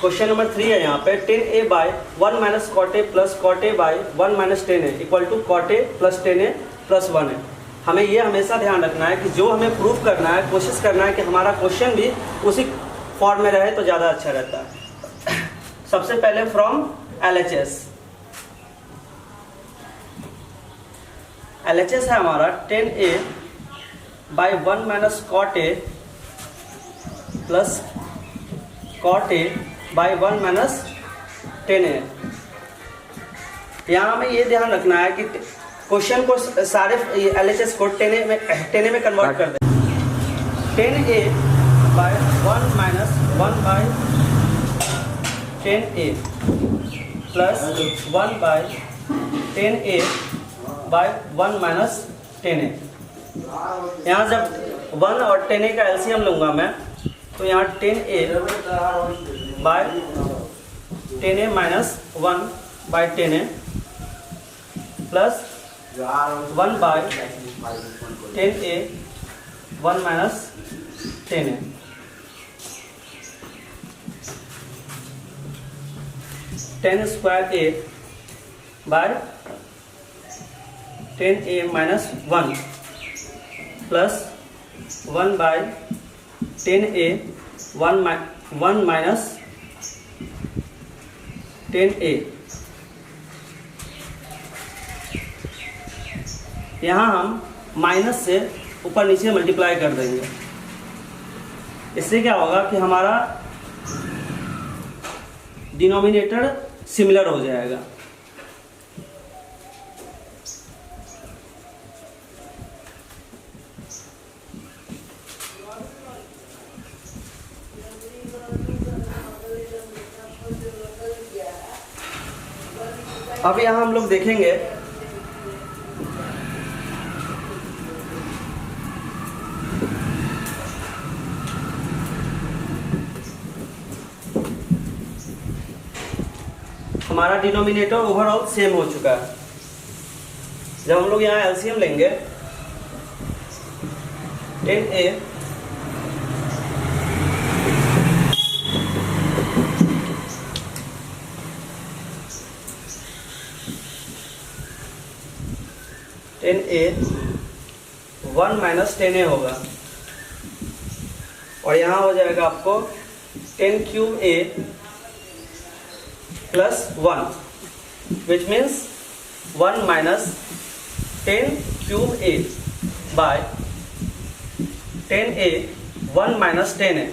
Question number 3 है यहाँ पे 10a by 1 minus cot a plus cot a by 1 minus 10a equal to cot a plus 10a plus 1 है। हमें ये हमेशा ध्यान रखना है कि जो हमें प्रूफ करना है, कोशिश करना है कि हमारा क्वेश्चन भी उसी फॉर्म में रहे तो ज़्यादा अच्छा रहता है। सबसे पहले फ्रॉम LHS है हमारा 10a by 1 minus cot a plus cot a by 1 minus 10a। यहाँ हमें ये ध्यान रखना है कि क्वेश्चन को सारे LHS को 10a में कन्वर्ट कर दें। 10a by 1 minus 1 by 10a plus 1 by 10a by 1 minus 10a। यहाँ जब 1 और 10a का एलसीएम लूँगा मैं तो यहाँ 10a by 10a minus 1 by 10a plus 1 by 10a 1 minus 10a। Ten square a by 10a minus 1 plus 1 by 10a 1 minus 10a। यहाँ हम माइनस से ऊपर नीचे मल्टीप्लाई कर देंगे। इससे क्या होगा कि हमारा डिनोमिनेटर सिमिलर हो जाएगा। अब यहाँ हम लोग देखेंगे हमारा डिनोमिनेटर ओवरऑल सेम हो चुका है। जब हम लोग यहाँ एलसीएम लेंगे 10a a 1 माइनस 10a होगा और यहाँ हो जाएगा आपको 10 cube a plus 1 which means 1 minus 10 cube a by 10a 1 minus 10a।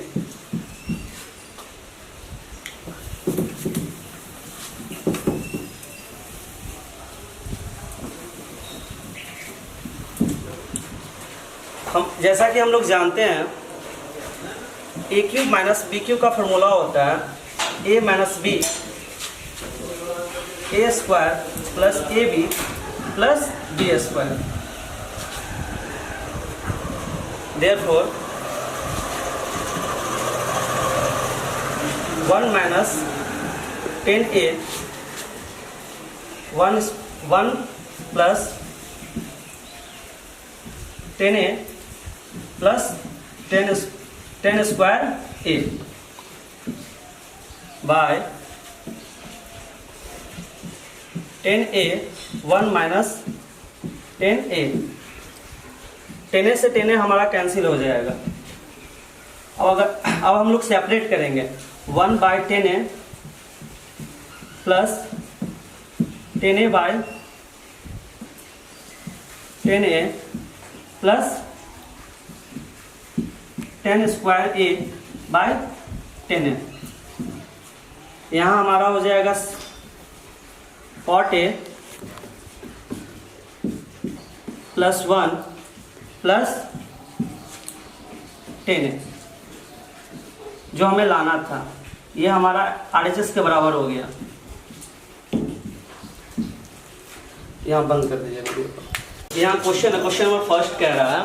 हम जैसा कि हम लोग जानते हैं a cube minus b cube का फॉर्मूला होता है a minus b a square plus ab plus b square. Therefore 1 minus 10a 1 plus 10a plus 10 square a by 10a 1 minus 10a। 10a से 10a हमारा कैंसिल हो जाएगा। अब हम लोग सेपरेट करेंगे 1 by 10a plus 10a by 10a plus 10 square a by 10a। यहाँ हमारा हो जाएगा cot a plus 1 plus 10a जो हमें लाना था। ये हमारा RHS के बराबर हो गया। यहाँ बंद कर दीजिए। यहाँ क्वेश्चन नंबर फर्स्ट कह रहा है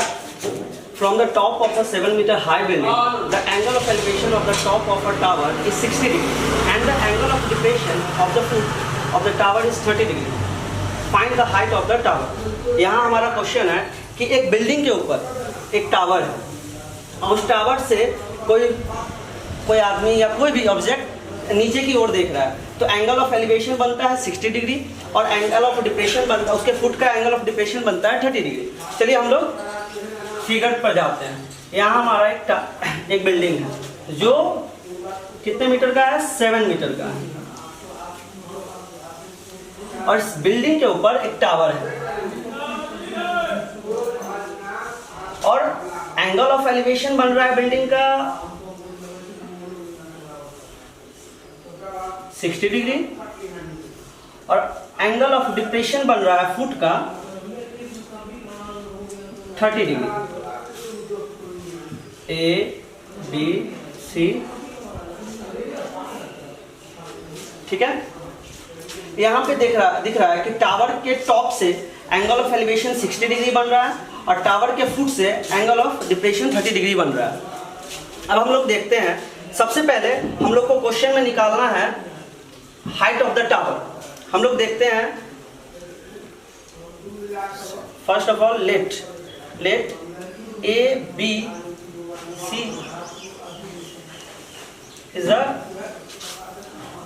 From the top of a 7 meter high building, the angle of elevation of the top of a tower is 60 degree and the angle of depression of the foot of the tower is 30 degree. Find the height of the tower. यहाँ हमारा question है कि एक building के ऊपर एक tower है और उस टावर से कोई आदमी या कोई भी ऑब्जेक्ट नीचे की ओर देख रहा है तो एंगल ऑफ एलिवेशन बनता है 60 डिग्री और एंगल ऑफ डिप्रेशन बनता है, उसके फुट का एंगल ऑफ डिप्रेशन बनता है 30 डिग्री। चलिए हम लोग फिगर पर जाते हैं। यहाँ हमारा एक बिल्डिंग है जो कितने मीटर का है, 7 मीटर का है, और इस बिल्डिंग के ऊपर एक टावर है और एंगल ऑफ एलिवेशन बन रहा है बिल्डिंग का 60 डिग्री और एंगल ऑफ डिप्रेशन बन रहा है फुट का 30 डिग्री। ए बी सी, ठीक है। यहाँ पे दिख रहा है कि टावर के टॉप से एंगल ऑफ एलिवेशन 60 डिग्री बन रहा है और टावर के फुट से एंगल ऑफ डिप्रेशन 30 डिग्री बन रहा है। अब हम लोग देखते हैं, सबसे पहले हम लोग को क्वेश्चन में निकालना है हाइट ऑफ द टावर। हम लोग देखते हैं, first of all let A B C is a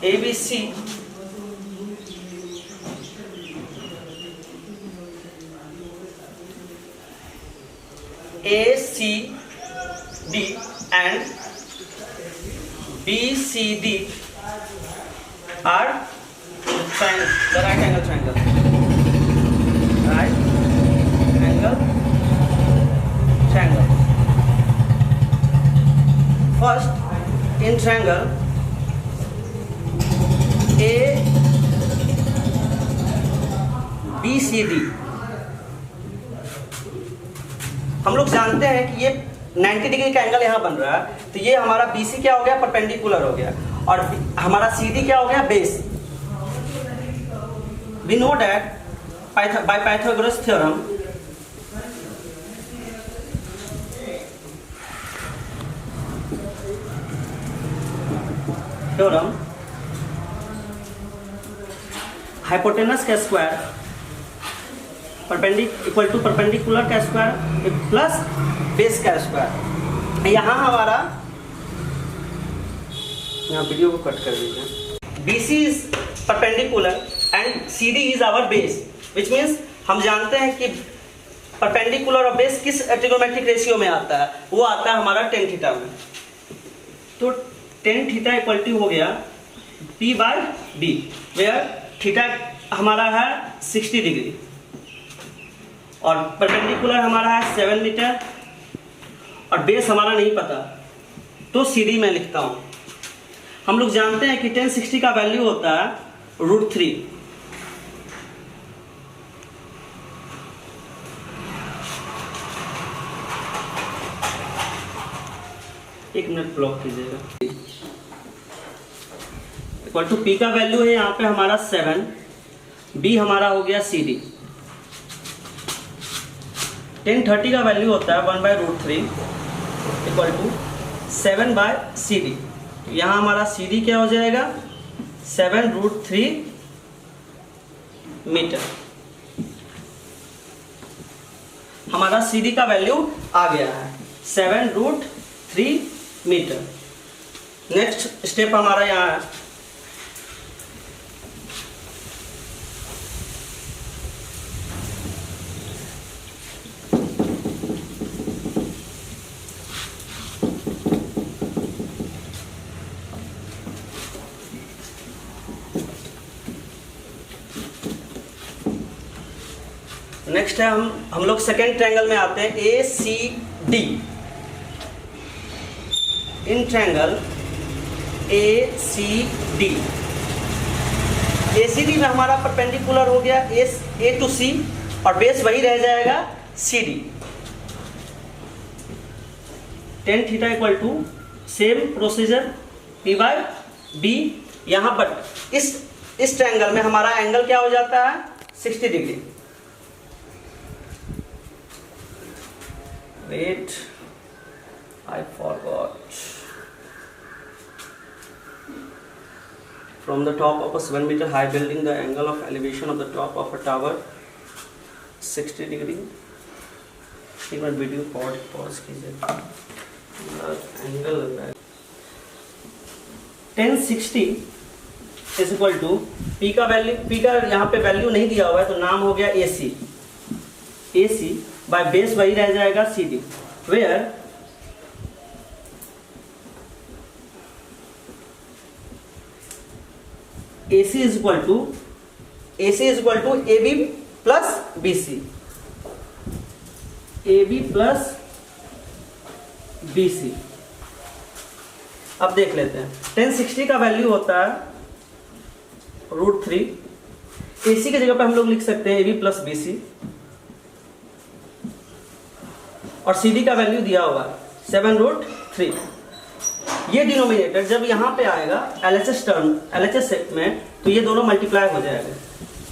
ABC ACD and BCD are the right angle triangle. Right angle triangle. First, in triangle A B C D, हम लोग जानते हैं कि ये 90 डिग्री का एंगल यहाँ बन रहा है, तो ये हमारा BC क्या हो गया, परपेंडिकुलर हो गया, और हमारा CD क्या हो गया, base. We know that by Pythagoras theorem hypotenuse का स्क्वायर इक्वल टू परपेंडिकुलर का स्क्वायर प्लस बेस का स्क्वायर। यहाँ हमारा, यहाँ वीडियो को कट कर दीजिए। BC is perpendicular and CD is our base, which means हम जानते हैं कि परपेंडिकुलर और बेस किस ट्रिगोनोमेट्रिक रेशियो में आता है, वो आता है हमारा tan थीटा में। तो tan थीटा इक्वल टू हो गया P/B, वेयर थीटा हमारा है 60 डिग्री और परपेंडिकुलर हमारा है 7 मीटर और बेस हमारा नहीं पता, तो CD में लिखता हूं। हम लोग जानते हैं कि tan 60 का वैल्यू होता है √3। एक मिनट ब्लॉक कीजिएगा। इक्वल टू P का वैल्यू है यहाँ पे हमारा 7, B हमारा हो गया CD। tan 30 का वैल्यू होता है 1/√3 इक्वल टू 7/CD। यहाँ हमारा CD क्या हो जाएगा, 7√3 मीटर। हमारा CD का वैल्यू आ गया है 7√3 मीटर। नेक्स्ट स्टेप हमारा यहाँ है, नेक्स्ट है हम लोग सेकेंड ट्रायंगल में आते हैं, ACD। इन ट्रायंगल ACD में हमारा परपेंडिकुलर हो गया A to C और बेस वही रह जाएगा CD। tan theta equal to same procedure P/B। यहाँ पर इस ट्रायंगल में हमारा एंगल क्या हो जाता है, 60 degree. Wait, I forgot. From the top of a 7-meter high building, the angle of elevation of the top of a tower 60 degree. एक बार वीडियो पॉज कीजिए। Angle 1060 is equal to P का value, P का यहाँ पे value नहीं दिया हुआ है तो नाम हो गया AC, AC बाय बेस वही रह जाएगा CD, where AC is equal to AB plus BC, AB plus BC। अब देख लेते हैं 1060 का वैल्यू होता है √3, AC की जगह पे हम लोग लिख सकते हैं AB प्लस BC, और CD का वैल्यू दिया हुआ है 7√3। ये डिनोमिनेटर जब यहाँ पे आएगा LHS टर्म, LHS में, तो ये दोनों मल्टीप्लाई हो जाएगा,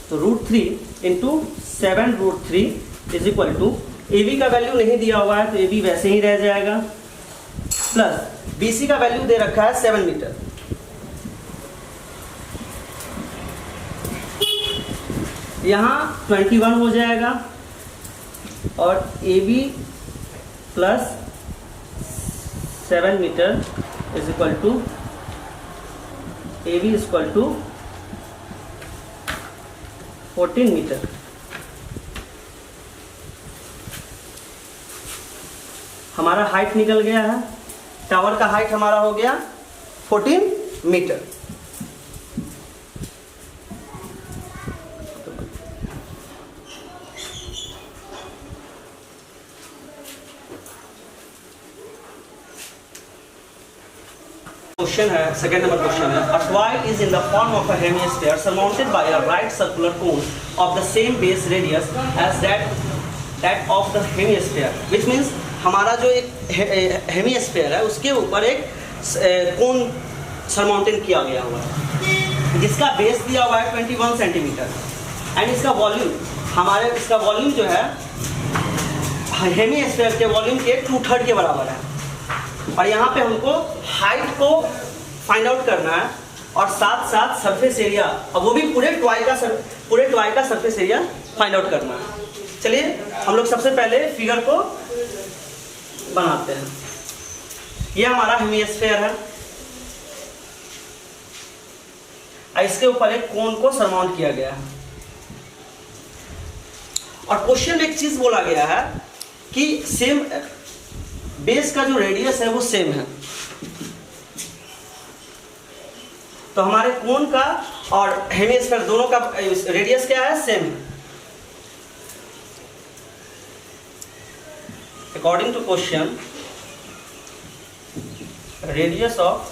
तो √3 into 7√3 is equal to AB का वैल्यू नहीं दिया हुआ है तो AB वैसे ही रह जाएगा, प्लस BC का वैल्यू दे रखा है 7 मीटर, यहाँ 21 हो जाएगा, और AB plus 7 metre is equal to AB is equal to 14 metre. हमारा हाइट निकल गया है, टावर का हाइट हमारा हो गया 14 मीटर। क्वेश्चन है, सेकंड नंबर क्वेश्चन है, a toy is in the form of a hemisphere surmounted by a right circular cone of the same base radius as that of the hemisphere, which means हमारा जो एक hemisphere है उसके ऊपर एक कोन surmounted किया गया हुआ है जिसका बेस दिया हुआ है 21 सेंटीमीटर, एंड इसका वॉल्यूम इसका वॉल्यूम जो है हेमिस्फीयर के वॉल्यूम के 2/3 के बराबर है, और यहाँ पे हमको हाइट को फाइंड आउट करना है और साथ साथ सरफेस एरिया, और वो भी पूरे टॉय का सरफेस एरिया फाइंड आउट करना है। चलिए हम लोग सबसे पहले फिगर को बनाते हैं। ये हमारा हेमिस्फीयर है, इसके ऊपर एक कोन को सरमाउंट किया गया है, और क्वेश्चन में एक चीज बोला गया है कि सेम बेस का जो रेडियस है वो सेम है, तो हमारे कोन का और हेमिस्फीयर दोनों का रेडियस क्या है, सेम है। According to question, radius of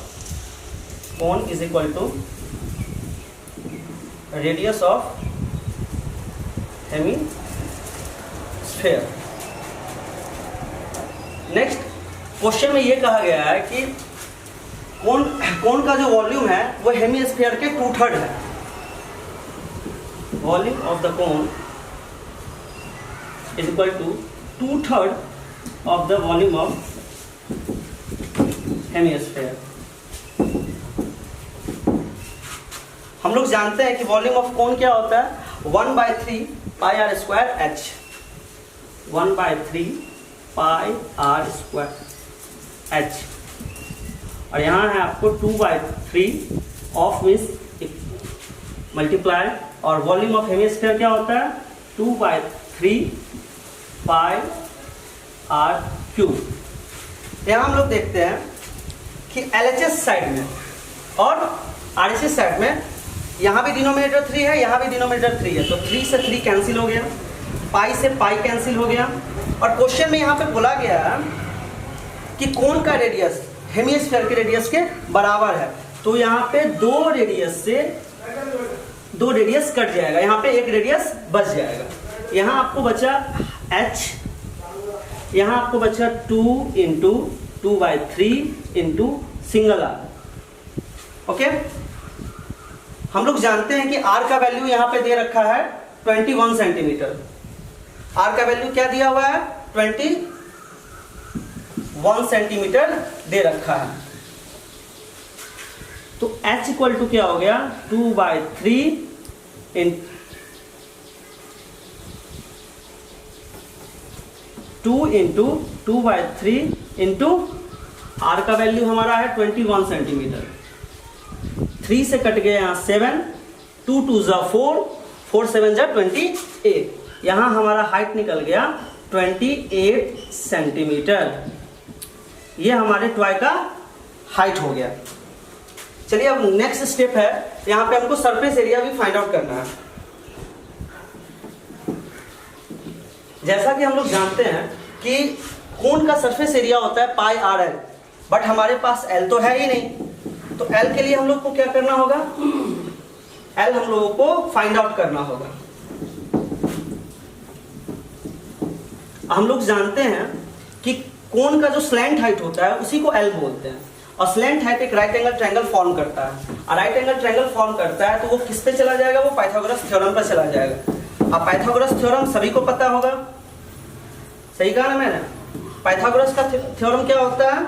cone is equal to radius of hemisphere. Next question में ये कहा गया है कि कोन का जो वॉल्यूम है वो हेमिस्फीयर के 2/3 है। Volume of the cone is equal to 2/3 of the volume of hemisphere. हम लोग जानते हैं कि वॉल्यूम ऑफ कोन क्या होता है, 1/3 पाई r स्क्वायर h, 1/3 पाई r स्क्वायर h, और यहाँ है आपको 2/3 ऑफ मीन्स मल्टीप्लाई, और वॉल्यूम ऑफ हेमिस्फीयर क्या होता है 2/3 पाई r क्यूब। यहाँ हम लोग देखते हैं कि LHS साइड में और RHS साइड में यहाँ भी डिनोमिनेटर 3 है, यहाँ भी डिनोमिनेटर 3 है, तो 3 से 3 कैंसिल हो गया, पाई से पाई कैंसिल हो गया, और क्वेश्चन में यहाँ पे बोला गया है कि कोन का रेडियस हेमिस्फीयर के रेडियस के बराबर है, तो यहाँ पे दो रेडियस कट जाएगा, यहाँ पे एक रेडियस बच जाएगा। यहाँ आपको बचा h, यहाँ आपको बचा 2 into 2/3 into single r। Okay, हम लोग जानते हैं कि r का वैल्यू यहाँ पे दे रखा है 21 सेंटीमीटर। r का वैल्यू क्या दिया हुआ है 21 सेंटीमीटर दे रखा है, तो h इक्वल टू क्या हो गया 2/3 2 इंटू 2/3 इंटू r का वैल्यू हमारा है 21 सेंटीमीटर, 3 से कट गया यहाँ 7, 2 2 जा 4, 4 7 जा 28, यहाँ हमारा हाइट निकल गया 28 सेंटीमीटर। ये हमारे टॉय का हाइट हो गया। चलिए अब नेक्स्ट स्टेप है, यहाँ पे हमको सरफेस एरिया भी फाइंड आउट करना है। जैसा कि हम लोग जानते हैं कि कोन का सरफेस एरिया होता है पाई आर एल, बट हमारे पास एल तो है ही नहीं, तो एल के लिए हम लोग को क्या करना होगा, एल हम लोगों को फाइंड आउट करना होगा। हम लोग जानते हैं कि कोन का जो स्लैंट हाइट होता है उसी को एल बोलते हैं, और स्लैंट हाइट एक राइट एंगल ट्रायंगल फॉर्म करता है, और राइट एंगल ट्रायंगल फॉर्म करता है तो वो किस पे चला जाएगा, वो पाइथागोरस थ्योरम पर चला जाएगा। अब पाइथागोरस थ्योरम सभी को पता होगा, सही कहा ना मैंने। पाइथागोरस का थ्योरम क्या होता है,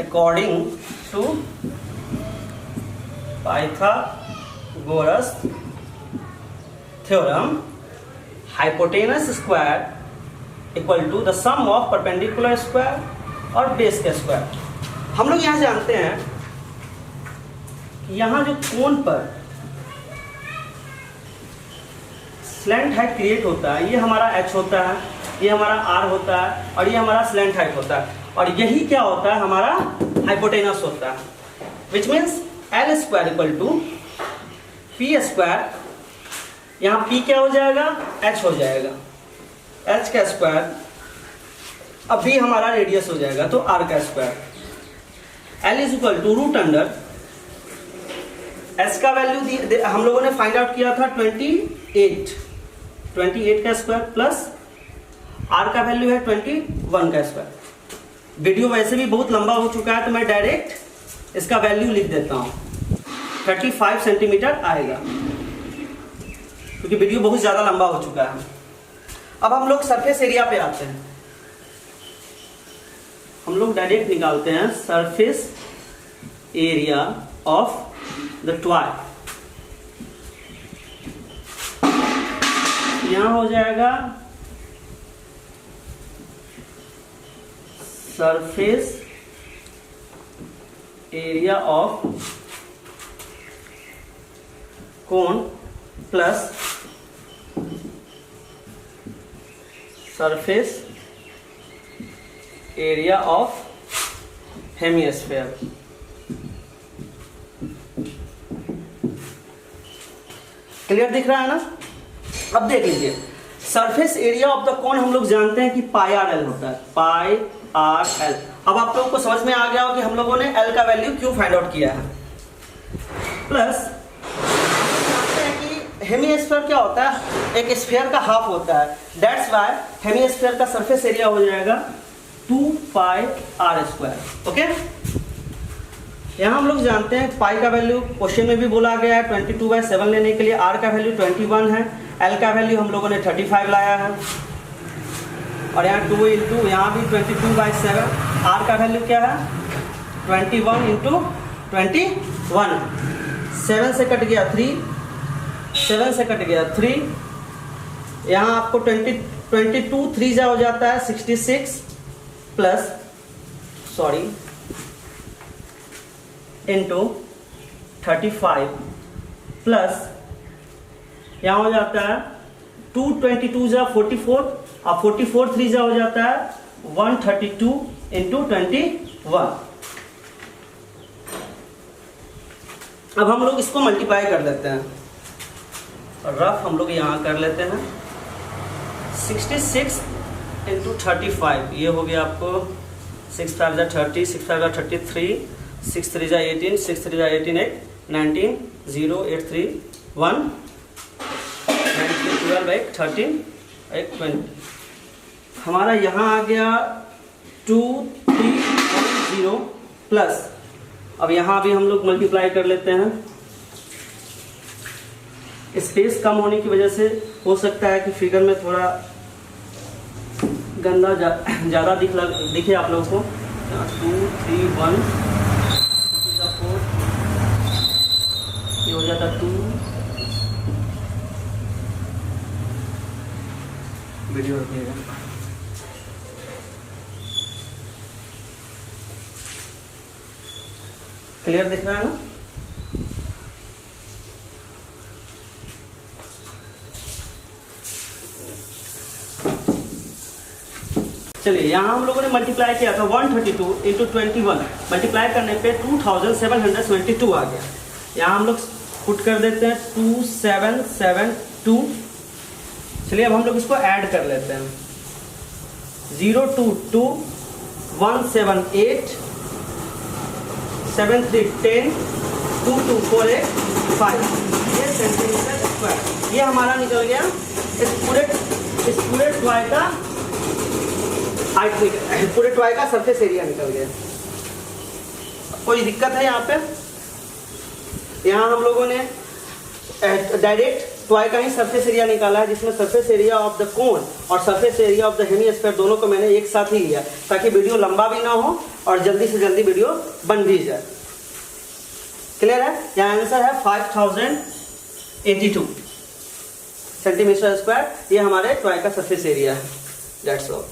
according to Pythagoras theorem hypotenuse square equal to the sum of perpendicular square और बेस के स्क्वायर। हम लोग यहां जानते हैं कि यहां जो कोन पर स्लैंट हाइट क्रिएट होता है, ये हमारा h होता है, ये हमारा r होता है, और ये हमारा स्लैंट हाइट होता है, और यही क्या होता है, हमारा हाइपोटेनस होता है, which means L square equal to P square. यहाँ p क्या हो जाएगा, h हो जाएगा, h का स्क्वायर, अब b हमारा रेडियस हो जाएगा तो r का square. l is equal to root under, s का वैल्यू हम लोगों ने फाइंड आउट किया था 28 का स्क्वायर प्लस r का वैल्यू है 21 का स्क्वायर। वीडियो वैसे भी बहुत लंबा हो चुका है तो मैं डायरेक्ट इसका वैल्यू लिख देता हूँ, 35 सेंटीमीटर आएगा, क्योंकि वीडियो बहुत ज़्यादा लंबा हो चुका है। अब हम लोग सरफेस एरिया पे आते हैं, हम लोग डायरेक्ट निकालते हैं surface area of the toy. यहाँ हो जाएगा surface area of cone plus surface area of hemisphere. Clear दिख रहा है ना। अब देख लीजिए, सरफेस एरिया ऑफ द कोन हम लोग जानते हैं कि पाई आर एल होता है, पाई आर एल। अब आप लोगों को समझ में आ गया हो कि हम लोगों ने एल का वैल्यू क्यों फाइंड आउट किया है। प्लस हेमिस्फीयर क्या होता है, एक स्फीयर का हाफ होता है, दैट्स व्हाई हेमिस्फीयर का सरफेस एरिया हो जाएगा 2 पाई आर स्क्वायर। ओके, यहाँ हम लोग जानते हैं पाई का वैल्यू क्वेश्चन में भी बोला गया है 22/7 लेने के लिए, आर का वैल्यू 21 है, एल का वैल्यू हम लोगों ने 35 लाया है, और यहाँ 2 इंटू यहाँ भी 22/7, आर का वैल्यू क्या है 21 इंटू 21, 7 से कट गया 3, 7 से कट गया 3, यहाँ आपको 22 3 जा हो जाता है 66 प्लस इंटू 35 प्लस यहाँ हो जाता है 222 जा 44, और 44 3 जा हो जाता है 132 इंटू 21। अब हम लोग इसको मल्टीप्लाई कर लेते हैं, रफ हम लोग यहाँ कर लेते हैं 66 इंटू 35, ये हो गया आपको 6 5 जा 30, 6 5 जा 33, 6 3 जा 18, 6 3 जा 18 8 19 0 8 3 1 12 8 13 8 20। हमारा यहाँ आ गया 2 3 0 प्लस, अब यहाँ भी हम लोग मल्टीप्लाई कर लेते हैं। स्पेस कम होने की वजह से हो सकता है कि फिगर में थोड़ा गंदा ज़्यादा दिखे आप लोगों को। 2 3 1 4, ये हो जाता 2, वीडियो रखिएगा। क्लियर दिख रहा है ना? चलिए यहाँ हम लोगों ने मल्टीप्लाई किया था 132 इंटू 21, मल्टीप्लाई करने पे 2772 आ गया। यहाँ हम लोग पुट कर देते हैं 2772। चलिए अब हम लोग इसको ऐड कर लेते हैं 022 178 7310 22485 ये सेंटीमीटर स्क्वायर। ये हमारा निकल गया इस पूरे टॉय का हाइट, पूरे टॉय का सरफेस एरिया निकल गया। कोई दिक्कत है यहाँ पे? यहाँ हम लोगों ने डायरेक्ट टॉय का ही सरफेस एरिया निकाला है, जिसमें surface area of the cone और surface area of the hemisphere दोनों को मैंने एक साथ ही लिया, ताकि वीडियो लंबा भी ना हो और जल्दी से जल्दी वीडियो बन भी जाए। क्लियर है? यहाँ आंसर है 5082 सेंटीमीटर स्क्वायर। ये हमारे टॉय का सरफेस एरिया है। That's all.